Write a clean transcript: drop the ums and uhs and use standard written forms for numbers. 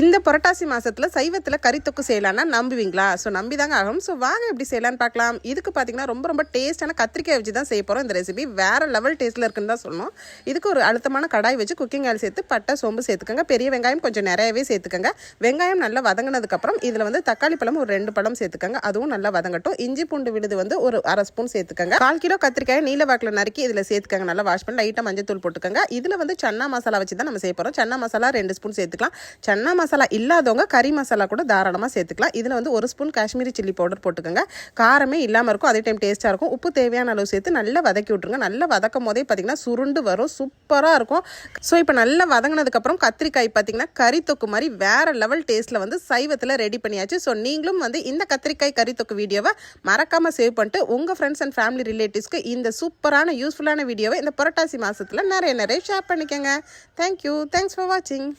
இந்த புரட்டாசி மாதத்தில் சைவத்தில் கறித்தொக்கு செய்யலான்னா நம்புவீங்களா? ஸோ நம்பி தாங்க ஆகும். ஸோ வாங்க எப்படி செய்யலான்னு பார்க்கலாம். இதுக்கு பார்த்தீங்கன்னா ரொம்ப டேஸ்ட்டான கத்திரிக்காய் வச்சு தான் செய்ய போகிறோம். இந்த ரெசிபி வேறு லெவல் டேஸ்ட்டில் இருக்குன்னு தான் சொல்லணும். இதுக்கு ஒரு அழுத்தமான கடாய் வச்சு குக்கிங் ஆயில் சேர்த்து பட்டை சோம்பு சேர்த்துக்கோங்க. பெரிய வெங்காயம் கொஞ்சம் நிறையவே சேர்த்துக்கோங்க. வெங்காயம் நல்லா வதங்கினதுக்கப்புறம் இதில் வந்து தக்காளி பழம் ஒரு 2 பழம் சேர்த்துக்கோங்க. அதுவும் நல்லா வதங்கட்டும். இஞ்சி பூண்டு விழுது வந்து ஒரு 1/2 ஸ்பூன் சேர்த்துக்கோங்க. 1/4 கிலோ கத்திரிக்காய் நீல வாக்கில் நறுக்கி இதில் சேர்த்துக்கோங்க. நல்லா வாஷ் பண்ணி லைட்டாக மஞ்சள் தூள் போட்டுக்கோங்க. இதில் வந்து சன்னா மசாலா வச்சு தான் நம்ம செய்ய போகிறோம். சன்னா மசாலா 2 ஸ்பூன் சேர்த்துக்கலாம். சன்னா மசாலா இல்லாதவங்க கறி மசாலா கூட தாராளமாக சேர்த்துக்கலாம். இதில் வந்து 1 ஸ்பூன் காஷ்மீரி சில்லி பவுடர் போட்டுக்கோங்க. காரமே இல்லாமல் இருக்கும், அதே டைம் டேஸ்ட்டாக இருக்கும். உப்பு தேவையான அளவு சேர்த்து நல்லா வதக்கி விட்ருங்க. நல்லா வதக்கும் போதே பார்த்தீங்கன்னா சுருண்டு வரும், சூப்பராக இருக்கும். ஸோ இப்போ நல்லா வதங்கினதுக்கப்புறம் கத்திரிக்காய் பார்த்தீங்கன்னா கறி தொக்கு மாதிரி வேறு லெவல் டேஸ்ட்டில் வந்து சைவத்தில் ரெடி பண்ணியாச்சு. ஸோ நீங்களும் வந்து இந்த கத்திரிக்காய் கறி தொக்கு வீடியோவை மறக்காமல் சேவ் பண்ணிட்டு உங்கள் ஃப்ரெண்ட்ஸ் அண்ட் ஃபேமிலி ரிலேட்டிவ்ஸ்க்கு இந்த சூப்பரான யூஸ்ஃபுல்லான வீடியோவை இந்த புரட்டாசி மாதத்தில் நிறைய ஷேர் பண்ணிக்கோங்க. தேங்க்யூ. தேங்க்ஸ் ஃபார் வாட்சிங்.